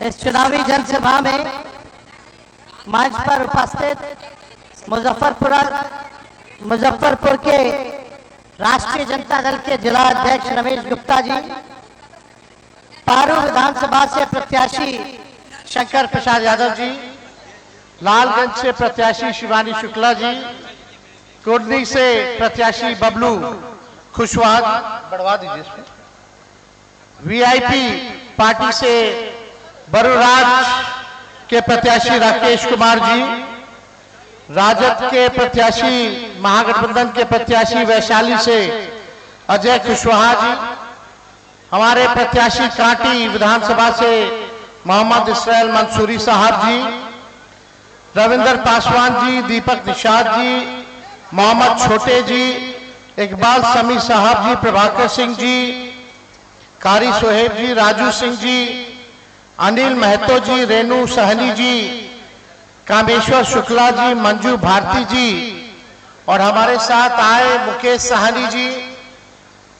इस चुनावी जनसभा में मंच पर उपस्थित मुजफ्फरपुर के राष्ट्रीय जनता दल के जिला अध्यक्ष रमेश गुप्ता जी, पारू विधानसभा से प्रत्याशी शंकर प्रसाद यादव जी, लालगंज से प्रत्याशी शिवानी शुक्ला जी, कुर्नी से प्रत्याशी बबलू खुशवाहा, बढ़वा दीजिए इसमें, वीआईपी पार्टी से बरुराज के प्रत्याशी राकेश कुमार जी, राजद के प्रत्याशी महागठबंधन के प्रत्याशी वैशाली से अजय कुशवाहा जी, हमारे प्रत्याशी कांटी विधानसभा से मोहम्मद इसराइल मंसूरी साहब जी, रविंद्र पासवान जी, दीपक निषाद जी, मोहम्मद छोटे जी, इकबाल समी साहब जी, प्रभाकर सिंह जी, कारी सोहेब जी, राजू सिंह जी, अनिल महतो जी, रेणु सहनी जी, कामेश्वर शुक्ला जी, मंजू भारती जी, और हमारे साथ आए मुकेश साहनी जी,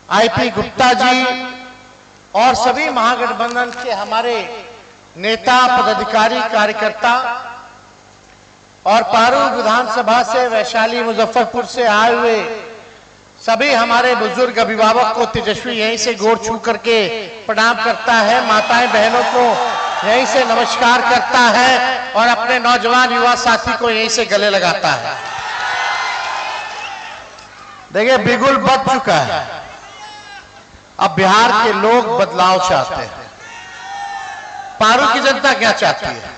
आईपी गुप्ता जी और सभी महागठबंधन के हमारे नेता, पदाधिकारी, कार्यकर्ता और पारू विधानसभा से वैशाली मुजफ्फरपुर से आए हुए सभी हमारे बुजुर्ग अभिभावक को तेजस्वी यहीं से गोड़ छू करके प्रणाम करता है, माताएं बहनों को यहीं से नमस्कार करता है और अपने नौजवान युवा साथी को यहीं से गले लगाता है। देखिए, बिगुल बच चुका है, अब बिहार के लोग बदलाव चाहते हैं। पारू की जनता क्या चाहती है?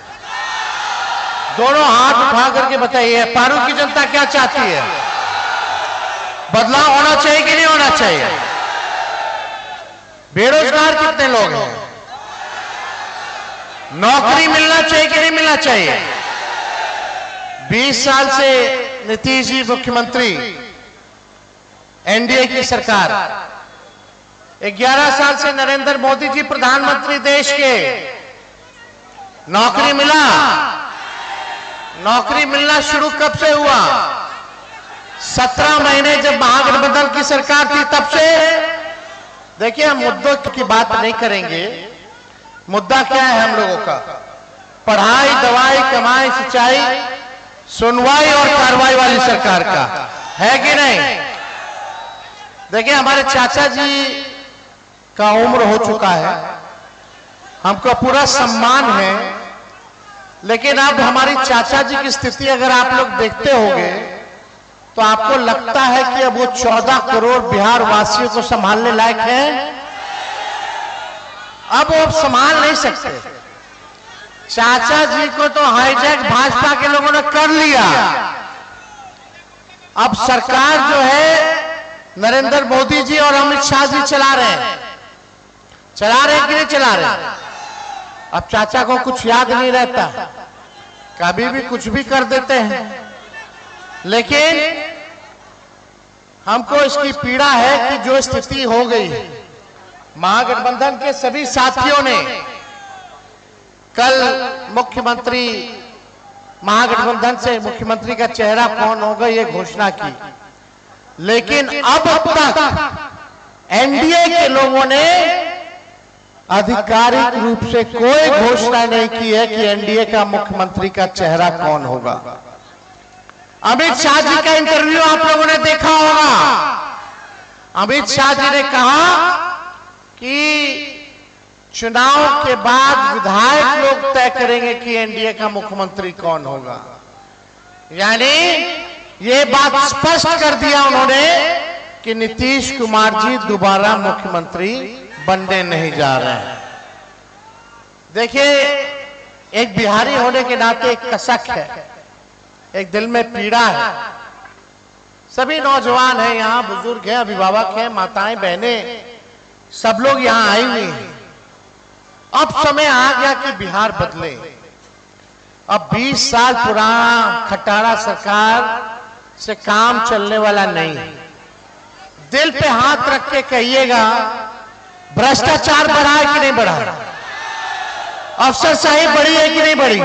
दोनों हाथ उठा करके बताइए, पारू की जनता क्या चाहती है? बदलाव होना चाहिए कि नहीं होना चाहिए? बेरोजगार कितने लोग हैं? नौकरी मिलना चाहिए कि नहीं मिलना चाहिए? 20 साल से नीतीश जी मुख्यमंत्री, एनडीए की सरकार, 11 साल से नरेंद्र मोदी जी प्रधानमंत्री देश के, नौकरी मिला? नौकरी मिलना शुरू कब से हुआ? 17 महीने जब महागठबंधन की सरकार थी तब से। देखिए, हम मुद्दों की बात नहीं करेंगे। मुद्दा क्या है हम लोगों का? पढ़ाई, दवाई, कमाई, सिंचाई, सुनवाई और कार्रवाई वाली सरकार का है कि नहीं? देखिए, हमारे चाचा जी का उम्र हो चुका है, हमको पूरा सम्मान है, लेकिन अब हमारी चाचा जी की स्थिति अगर आप लोग देखते होंगे तो आपको लगता है कि अब वो 14 करोड़ बिहार वासियों को संभालने लायक है? अब वो संभाल नहीं सकते। चाचा जी को तो हाईजैक भाजपा के लोगों ने कर लिया। अब सरकार जो है नरेंद्र मोदी जी और अमित शाह जी चला रहे हैं। चला रहे कि नहीं चला रहे? अब चाचा को कुछ याद नहीं रहता, कभी भी कुछ भी कर देते हैं। लेकिन हमको इसकी पीड़ा है कि जो स्थिति हो गई, महागठबंधन के सभी साथियों ने कल मुख्यमंत्री, महागठबंधन से मुख्यमंत्री का चेहरा कौन होगा ये घोषणा की, लेकिन अब तक एनडीए के लोगों ने आधिकारिक रूप से कोई घोषणा नहीं की है कि एनडीए का मुख्यमंत्री का चेहरा कौन होगा। अमित शाह जी का इंटरव्यू आप लोगों ने देखा होगा। अमित शाह जी ने कहा कि चुनाव के बाद विधायक लोग तय करेंगे कि एनडीए का मुख्यमंत्री कौन होगा। यानी ये बात स्पष्ट कर दिया उन्होंने कि नीतीश कुमार जी दोबारा मुख्यमंत्री बनने नहीं जा रहे हैं। देखिए, एक बिहारी होने के नाते एक कसक है, एक दिल में पीड़ा है। सभी नौजवान हैं यहाँ, बुजुर्ग हैं, अभिभावक हैं, माताएं बहनें, सब लोग यहाँ आई हुई हैं। अब समय आ गया कि बिहार बदले। अब 20 साल पुराना खटारा सरकार से काम चलने वाला नहीं। दिल पे हाथ रख के कहिएगा, भ्रष्टाचार बढ़ा है कि नहीं बढ़ा? अफसरशाही बढ़ी है कि नहीं बढ़ी?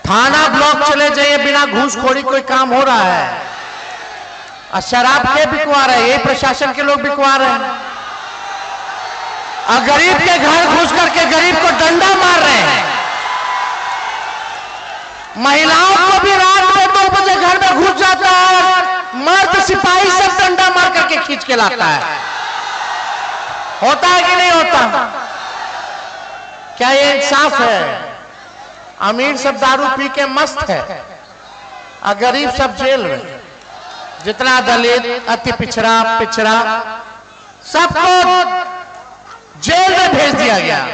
थाना ब्लॉक चले जाइए, बिना घूसखोरी कोई काम हो रहा है। और शराब के बिकवा रहे, यही प्रशासन के लोग बिकवा रहे हैं। और गरीब के घर घुस करके गरीब को डंडा मार रहे हैं। महिलाओं को भी रात में 2 बजे घर में घुस जाता है, मर्द सिपाही सब डंडा मार करके खींच के लाता है। होता है कि नहीं होता? क्या ये इंसाफ है? अमीर सब दारू पी के मस्त है और गरीब सब जेल में। जितना दलित, अति पिछड़ा सबको जेल में भेज दिया गया।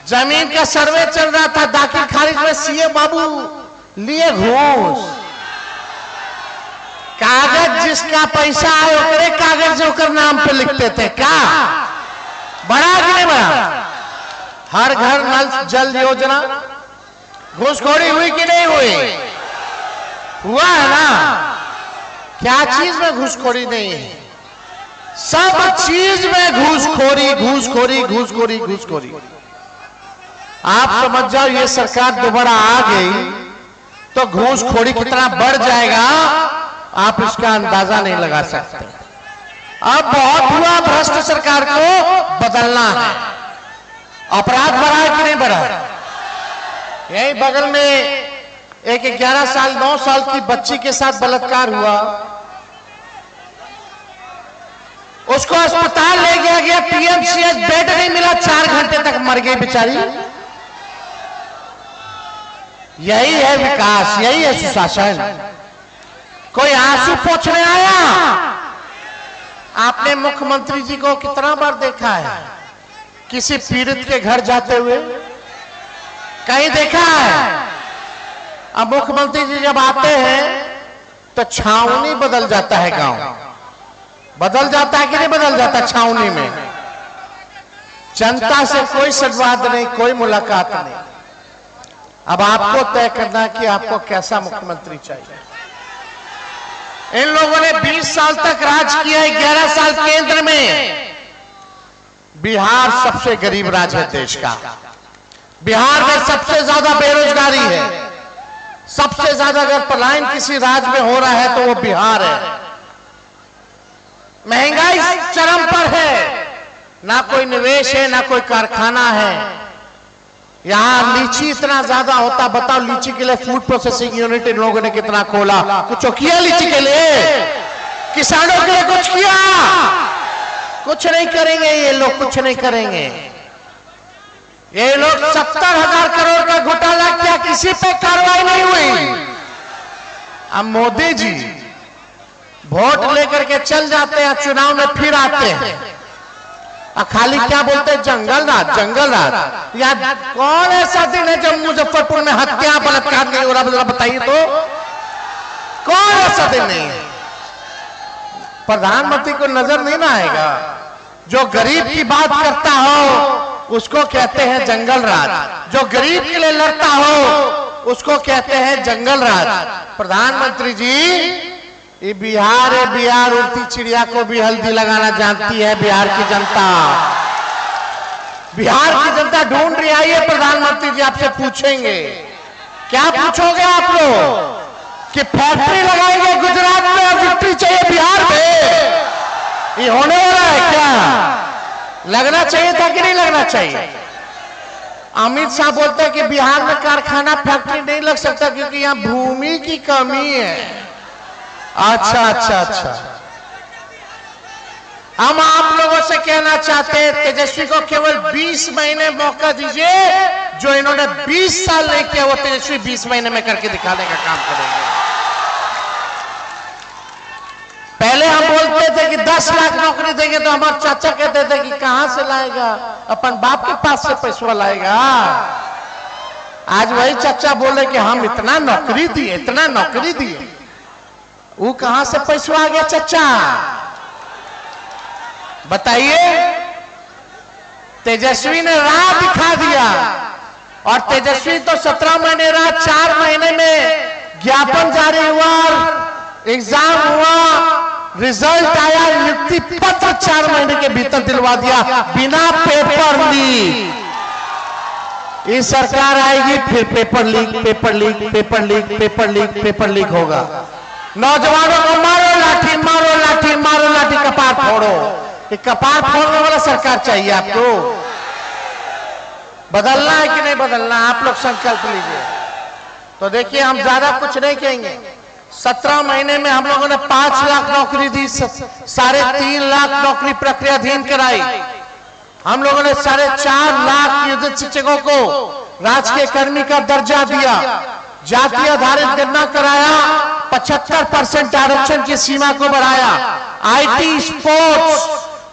जमीन का सर्वे चल रहा था, दाखिल खारिज में सीए बाबू लिए घूस। कागज जिसका पैसा आए ओकरे कागज ओकर नाम पे लिखते थे। क्या बड़ा कि नहीं बड़ा? हर घर नल जल योजना घूसखोरी हुई कि नहीं हुई? हुआ है ना? क्या चीज में घूसखोरी नहीं है? सब चीज में घूसखोरी। आप समझ जाओ ये सरकार दोबारा आ गई तो घूसखोरी कितना बढ़ जाएगा आप इसका अंदाजा नहीं लगा सकते। अब बहुत हुआ, भ्रष्ट सरकार को बदलना है। अपराध बढ़ा है कि नहीं बढ़ा? यही बगल में एक 11 साल 9 साल की बच्ची के साथ बलात्कार हुआ, उसको अस्पताल ले गया, पीएमसीएच बेड नहीं मिला, 4 घंटे तक मर गई बेचारी। यही है विकास, यही है सुशासन। कोई आंसू पोंछने आया? आपने मुख्यमंत्री जी को कितना बार देखा है किसी पीड़ित के घर जाते हुए? कहीं देखा है? अब मुख्यमंत्री जी जब आते हैं तो छावनी बदल जाता है, गांव बदल जाता है कि नहीं बदल जाता? छावनी में जनता से कोई संवाद नहीं, कोई मुलाकात नहीं। अब आपको तय करना कि आपको कैसा मुख्यमंत्री चाहिए। इन लोगों ने 20 साल तक राज किया है, 11 साल केंद्र में। बिहार सबसे गरीब राज्य है देश का। बिहार में सबसे ज्यादा बेरोजगारी है। सबसे ज्यादा अगर पलायन किसी राज्य में हो रहा है तो वो बिहार है। महंगाई चरम पर है, ना कोई निवेश है, ना कोई कारखाना है। यहां लीची इतना ज्यादा होता, बताओ लीची के लिए फूड प्रोसेसिंग यूनिट इन लोगों ने कितना खोला? कुछ किया लीची के लिए? किसानों के लिए कुछ किया? कुछ नहीं करेंगे ये लोग, कुछ नहीं करेंगे ये लोग। 70,000 करोड़ का घोटाला किया, किसी पे कार्रवाई नहीं हुई। अब मोदी जी वोट लेकर के चल जाते हैं, चुनाव में फिर आते हैं और खाली क्या बोलते हैं? जंगल राज। यार कौन ऐसा दिन है जब मुजफ्फरपुर में हत्या बलात्कार नहीं हो रहा? बताइए तो, कौन ऐसा दिन नहीं है? प्रधानमंत्री को नजर नहीं ना आएगा? जो गरीब की बात करता हो उसको कहते हैं जंगल राज, जो गरीब के लिए लड़ता हो उसको कहते हैं जंगल राज। प्रधानमंत्री जी, ये बिहार है, बिहार उड़ती चिड़िया को भी हल्दी लगाना जानती है बिहार की जनता। बिहार की जनता ढूंढ रही है। प्रधानमंत्री जी आपसे पूछेंगे, क्या पूछोगे आप लोग? कि फैक्ट्री लगाएंगे गुजरात में और विक्ट्री चाहिए बिहार में? ये होने वाला है क्या? लगना चाहिए था कि नहीं लगना चाहिए? अमित शाह बोलते हैं कि बिहार में कारखाना फैक्ट्री नहीं लग सकता क्योंकि यहाँ भूमि की कमी है। अच्छा। हम आप लोगों से कहना चाहते हैं, तेजस्वी को केवल 20 महीने मौका दीजिए। जो इन्होंने 20 साल नहीं किया वो तेजस्वी 20 महीने में करके दिखाने का काम करेंगे। पहले हम बोलते थे कि 10 लाख नौकरी देंगे तो हमारे चाचा कहते थे कि कहां से लाएगा, अपन बाप के पास से पैसा लाएगा। आज वही चाचा बोले कि हम इतना नौकरी दिए, वो कहां से पैसा आ गया? चाचा बताइए। तेजस्वी ने राह दिखा दिया और तेजस्वी तो 17 महीने रहा, 4 महीने में ज्ञापन जारी हुआ और एग्जाम हुआ, रिजल्ट आया, नियुक्ति पत्र 4 महीने के भीतर दिलवा दिया बिना पेपर लीक। ये सरकार आएगी फिर पेपर लीक होगा। नौजवानों को मारो लाठी कपार फोड़ो। कि कपार फोड़ने वाला सरकार चाहिए आपको? बदलना है कि नहीं बदलना? आप लोग संकल्प लीजिए। तो देखिए, हम ज्यादा कुछ नहीं कहेंगे। 17 महीने में हम लोगों ने 5 लाख नौकरी दी, 3.5 लाख नौकरी प्रक्रियाधीन कराई। हम लोगों ने 4.5 लाख नियोजित शिक्षकों को राजकीय कर्मी का दर्जा दिया, जाति आधारित गणना कराया, 75% आरक्षण की सीमा को बढ़ाया, IT, स्पोर्ट्स,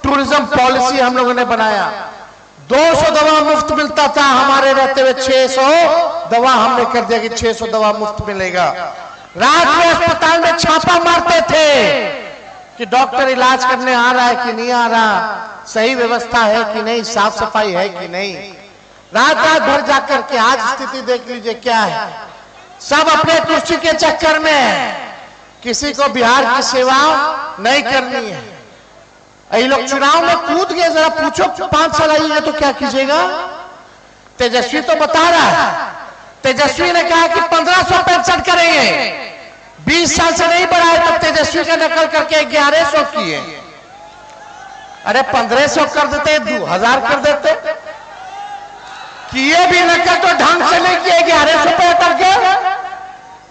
टूरिज्म पॉलिसी हम लोगों ने बनाया। 200 दवा मुफ्त मिलता था, हमारे रहते हुए 600 दवा हमने कर दिया कि 600 दवा मुफ्त मिलेगा। रात में अस्पताल में छापा मारते थे कि डॉक्टर इलाज करने आ रहा है कि नहीं आ रहा, सही व्यवस्था है कि नहीं, साफ सफाई है कि नहीं। रात रात भर जाकर के आज स्थिति देख लीजिए क्या है। सब अपने कुर्सी के चक्कर में, किसी को बिहार की सेवा नहीं करनी है। ये लोग चुनाव में कूद गए, जरा पूछो 5 साल आइएगा तो क्या कीजिएगा? तेजस्वी तो बता रहा है, तेजस्वी ने कहा कि 1500 पेंशन करेंगे, 20 साल से नहीं बढ़ाए, तब तेजस्वी का नकल करके 1100 किए। अरे 1500 कर देते, 2000 कर देते, किए भी नकल तो ढंग से नहीं किए, 1100 पे करके।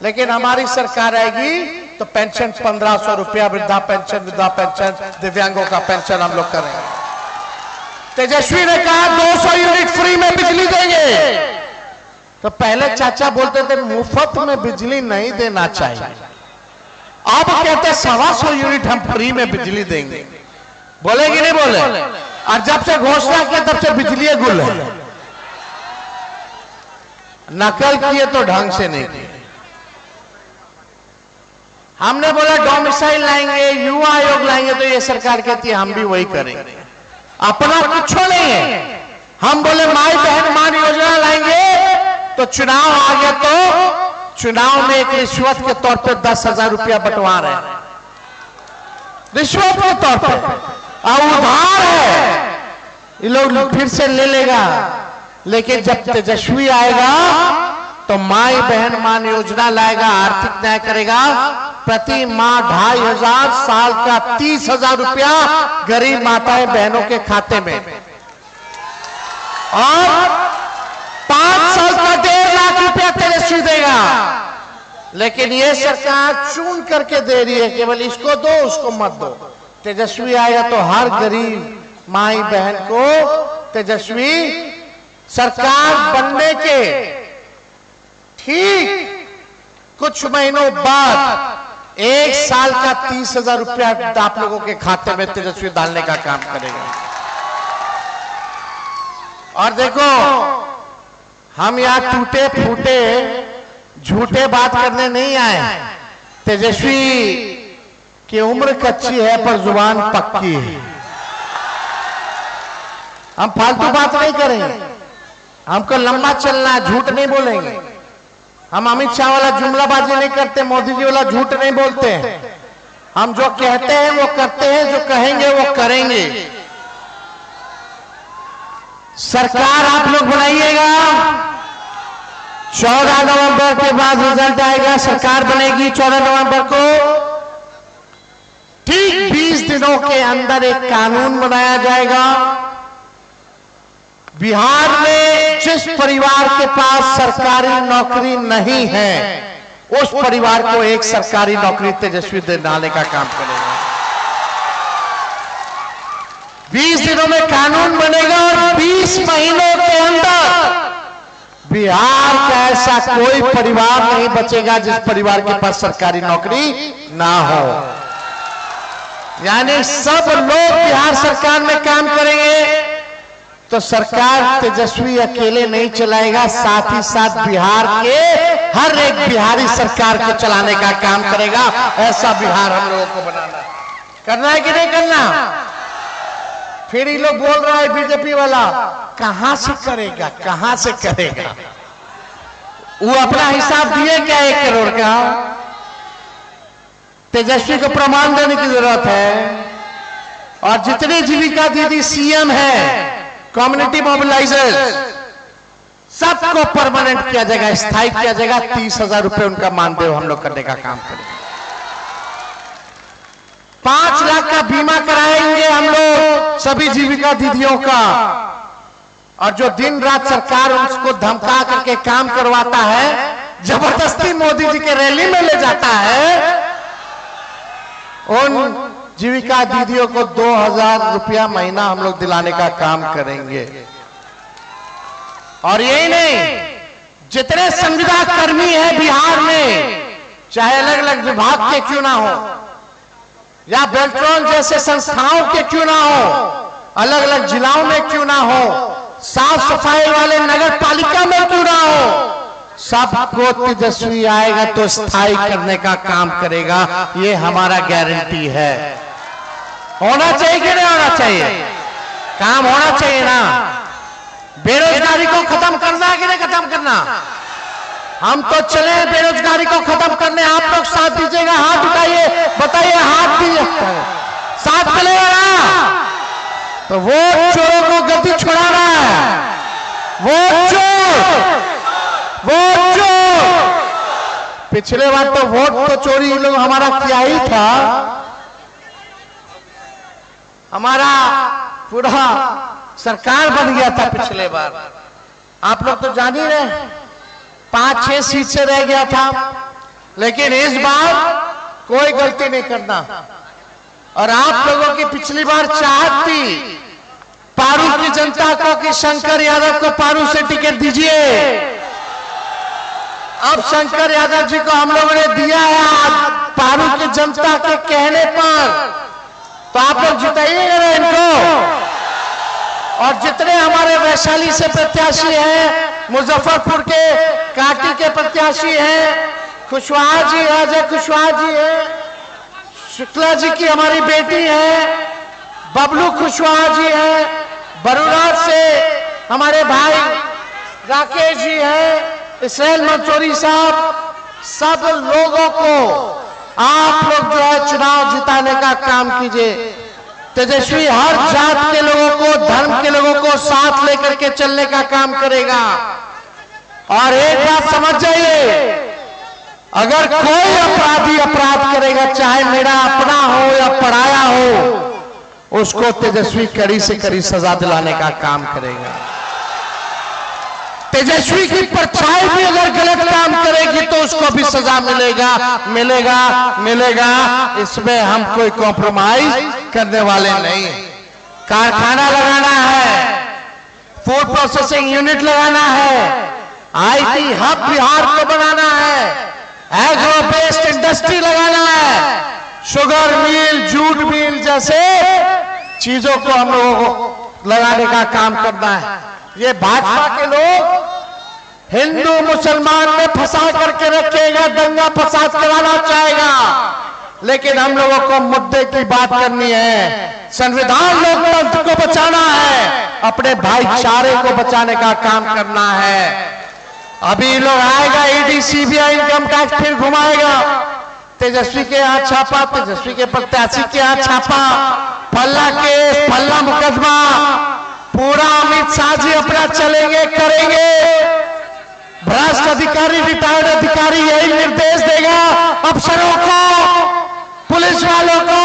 लेकिन हमारी सरकार आएगी तो पेंशन 1500 रुपया, वृद्धा पेंशन, दिव्यांगों का पेंशन हम लोग करेंगे। तेजस्वी ने कहा 200 यूनिट फ्री में बिजली देंगे। तो पहले चाचा बोलते थे मुफ्त में बिजली नहीं देना चाहिए, अब कहते 125 यूनिट हम फ्री में बिजली देंगे। बोले कि नहीं बोले? और जब से घोषणा किया तब से बिजली गुल है। नकल किए तो ढंग से नहीं किए। हमने बोला डोमिसाइल लाएंगे, युवा आयोग लाएंगे, तो ये सरकार कहती है हम भी वही करेंगे, अपना कुछ नहीं है। हम बोले माई बहन मान योजना लाएंगे, तो चुनाव आ गया तो चुनाव में एक रिश्वत के तौर पे 10,000 रुपया बंटवा रहे हैं, रिश्वत के तौर पे, और उधार है, ये लोग फिर से ले लेगा। लेकिन जब तेजस्वी आएगा तो माई बहन मान योजना लाएगा, आर्थिक न्याय करेगा, प्रति माह 2,500, साल का 30,000 रुपया गरीब माताएं बहनों के खाते में, और 5 साल का 1.5 लाख रुपया तेजस्वी देगा। लेकिन ये सरकार चुन करके दे रही है, केवल इसको दो उसको मत दो। तेजस्वी आएगा तो हर गरीब माई बहन को तेजस्वी सरकार बनने के ठीक कुछ महीनों बाद 1 साल का 30,000 रुपया आप लोगों के खाते में तेजस्वी डालने का काम करेगा। और देखो, हम यहां टूटे फूटे झूठे बात करने नहीं आए। तेजस्वी की उम्र कच्ची है पर जुबान पक्की है। हम फालतू बात नहीं करेंगे, हमको लंबा चलना है, झूठ नहीं बोलेंगे। हम अमित शाह वाला जुमलाबाजी नहीं करते, मोदी जी वाला झूठ नहीं बोलते हैं। हम जो कहते हैं वो करते हैं, जो कहेंगे वो करेंगे। सरकार आप लोग बनाइएगा, 14 नवंबर के बाद रिजल्ट आएगा, सरकार बनेगी 14 नवंबर को। ठीक 20 दिनों के अंदर एक कानून बनाया जाएगा। बिहार में जिस परिवार के पास सरकारी नौकरी नहीं है, उस परिवार को एक सरकारी नौकरी तेजस्वी दिलाने का काम करेगा। 20 दिनों में कानून बनेगा और 20 महीनों के अंदर बिहार का ऐसा कोई परिवार नहीं बचेगा जिस परिवार के पास सरकारी नौकरी ना हो। यानी सब लोग बिहार सरकार में काम करेंगे तो सरकार तेजस्वी अकेले नहीं चलाएगा, साथ ही साथ बिहार के हर एक बिहारी सरकार को चलाने का काम करेगा। ऐसा बिहार हम लोगों को बनाना है। करना है कि नहीं करना? फिर ये लोग बोल रहा है बीजेपी वाला, कहां से करेगा, कहां से करेगा? वो अपना हिसाब दिए क्या 1 करोड़ का? तेजस्वी को प्रमाण देने की जरूरत है। और जितने जीविका दीदी सीएम है, कम्युनिटी मोबिलाइजर्स, सबको परमानेंट किया जाएगा, स्थायी किया जाएगा। 30,000 रुपए उनका मानदेय हम लोग करने का काम करेंगे। 5 लाख का बीमा कराएंगे हम लोग सभी जीविका दीदियों का, और जो दिन रात सरकार उसको धमका करके काम करवाता है, जबरदस्ती मोदी जी के रैली में ले जाता है, उन जीविका दीदियों को 2000 रुपया महीना हम लोग दिलाने का काम करेंगे। और यही नहीं, जितने संविदा कर्मी हैं बिहार में, चाहे अलग अलग विभाग के क्यों ना हो या बेल्ट्रॉन जैसे संस्थाओं के क्यों ना हो, अलग अलग जिलाओं में क्यों ना हो, साफ सफाई वाले नगर पालिका में क्यों ना हो, सबको तेजस्वी आएगा तो स्थायी करने का काम करेगा। ये हमारा गारंटी है। होना चाहिए कि नहीं होना चाहिए? काम होना चाहिए ना। बेरोजगारी को खत्म करना है कि नहीं खत्म करना? हम तो चले बेरोजगारी को खत्म करने, आप लोग साथ दीजिएगा। हाथ उठाइए, बताइए, हाथ दीजिए, साथ चलेगा ना? तो वोट चोरों को गद्दी छुड़ाना है। वोट चोर, वोट चोर। पिछले बार तो वोट तो चोरी लोग हमारा किया ही था। हमारा पूरा सरकार बन गया था पिछले बार, आप लोग तो जान ही रहे, 5-6 सीट से रह गया था। लेकिन इस बार कोई गलती नहीं करना। और आप लोगों की पिछली बार चाहत थी पारू की जनता को कि शंकर यादव को पारू से टिकट दीजिए। अब शंकर यादव जी को हम लोगों ने दिया है पारू की जनता के कहने पर, तो आप लोग जिताइएगा ना इनको। और जितने हमारे वैशाली से प्रत्याशी हैं, मुजफ्फरपुर के काटी के प्रत्याशी हैं, कुशवाहा जी, अजय कुशवाहा जी हैं, शुक्ला जी की हमारी बेटी है, बबलू कुशवाहा जी हैं, बरुराज से हमारे भाई राकेश जी हैं, इसराइल मंसूरी साहब, सब लोगों को आप लोग जो है चुनाव जिताने का काम कीजिए। तेजस्वी हर जात के लोगों को, धर्म के लोगों को साथ लेकर के चलने का काम करेगा। और एक बात समझ जाइए, अगर कोई अपराधी अपराध करेगा, चाहे मेरा अपना हो या पराया हो, उसको तेजस्वी कड़ी से कड़ी सजा दिलाने का काम करेगा। तेजस्वी की परछाई भी अगर गलत काम करेगी तो उसको भी सजा मिलेगा, मिलेगा, मिलेगा। इसमें हम कोई कॉम्प्रोमाइज करने वाले नहीं। कारखाना लगाना है, फूड प्रोसेसिंग यूनिट लगाना है, आईटी हब बिहार को बनाना है, एग्रो बेस्ड इंडस्ट्री लगाना है, शुगर मिल, जूट मिल जैसे चीजों को हम लोगों को लगाने का काम करना है। ये भाजपा के लोग हिंदू मुसलमान में फंसा करके रखेगा, दंगा फसाद कराना चाहेगा, लेकिन हम लोगों को मुद्दे की बात करनी है। संविधान लोकतंत्र को बचाना है, अपने भाईचारे को बचाने का काम करना है। अभी लोग आएगा, ईडी सीबीआई इनकम टैक्स फिर घुमाएगा, तेजस्वी के यहाँ छापा, तेजस्वी के प्रत्याशी के यहाँ छापा, फल्ला केस, फल्ला मुकदमा, पूरा अमित शाह जी अपना चलेंगे, करेंगे। भ्रष्ट अधिकारी, रिटायर्ड अधिकारी यही निर्देश देगा अफसरों को, पुलिस वालों को,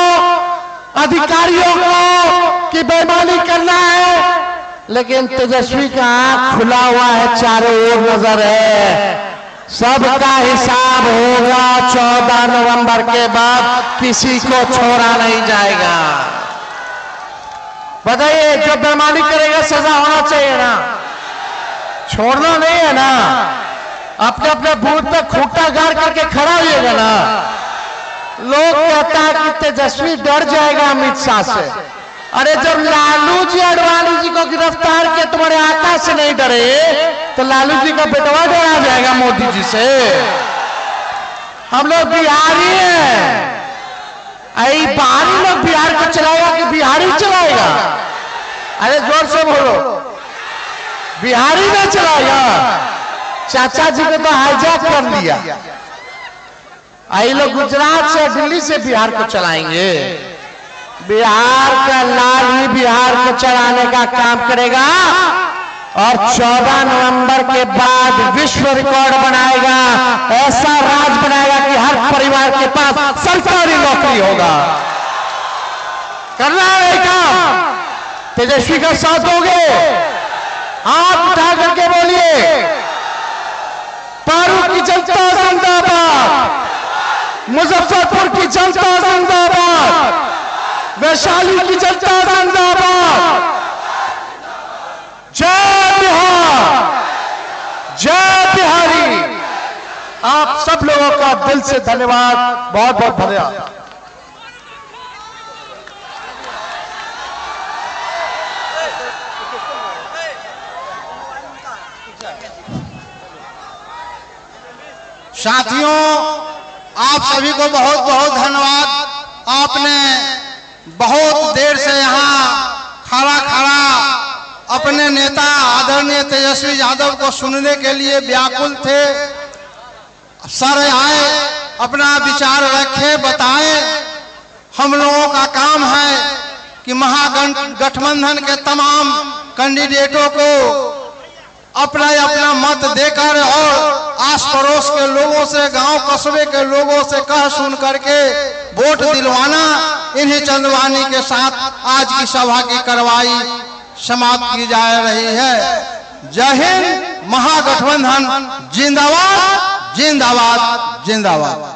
अधिकारियों को कि बेईमानी करना है। लेकिन तेजस्वी का आंख खुला हुआ है, चारों ओर नजर है। सबका हिसाब होगा 14 नवंबर के बाद, किसी को छोड़ा नहीं जाएगा। बताइए, जो बेईमानी करेगा सजा होना चाहिए ना, छोड़ना नहीं है ना। अपने अपने बूथ पे खूंटा गाड़ करके खड़ा होइएगा ना। लोग कहता है कि तेजस्वी डर जाएगा अमित शाह से। अरे जब लालू जी आडवाणी जी को गिरफ्तार किया, तुम्हारे आका से नहीं डरे, तो लालू जी का बेटवा डरा जाएगा मोदी जी से। हम लोग बिहारी हैं, आई बाहरी लोग बिहार को चलाएगा कि बिहारी चलाएगा? अरे जोर से बोलो, बिहारी में चलाएगा। चाचा जी को तो हाईजैक कर लिया, आई लोग गुजरात से, दिल्ली से बिहार को चलाएंगे। बिहार का लाल ही बिहार को चलाने का काम करेगा और 14 नवंबर के बाद विश्व रिकॉर्ड बनाएगा, ऐसा राज बनाएगा कि हर परिवार के पास सरकारी नौकरी होगा। करना है काम, तेजस्वी का साथ दोगे? हाथ उठा करके बोलिए, पारू की जनता जिंदाबाद, मुजफ्फरपुर की जनता जिंदाबाद, वैशाली की जनता जिंदाबाद। जय बिहार, जय बिहारी। आप सब लोगों का दिल से धन्यवाद, बहुत बहुत धन्यवाद। साथियों, आप सभी को बहुत बहुत धन्यवाद। आपने बहुत देर से यहाँ खड़ा खड़ा अपने नेता आदरणीय तेजस्वी यादव को सुनने के लिए व्याकुल थे। सर आए, अपना विचार रखे, बताएं। हम लोगों का काम है कि महागठबंधन के तमाम कैंडिडेटों को अपना अपना मत देकर और आस पड़ोस के लोगों से, गांव कस्बे के लोगों से कह सुन करके वोट दिलवाना। इन्हीं चंद्रवानी के साथ आज की सभा की कार्रवाई समाप्त की जा रही है। जय हिंद, महागठबंधन जिंदाबाद, जिंदाबाद, जिंदाबाद।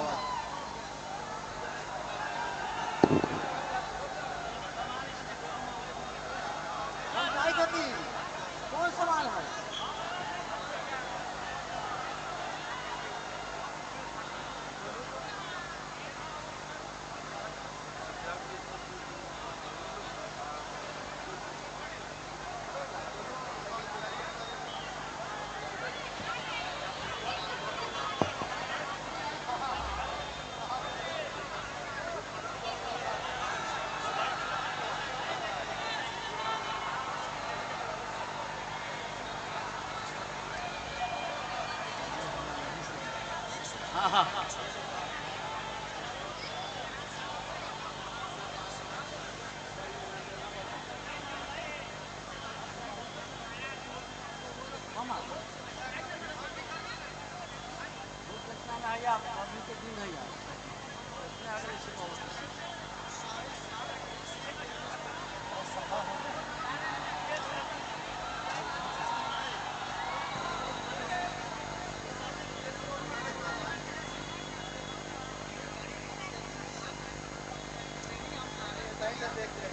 देखते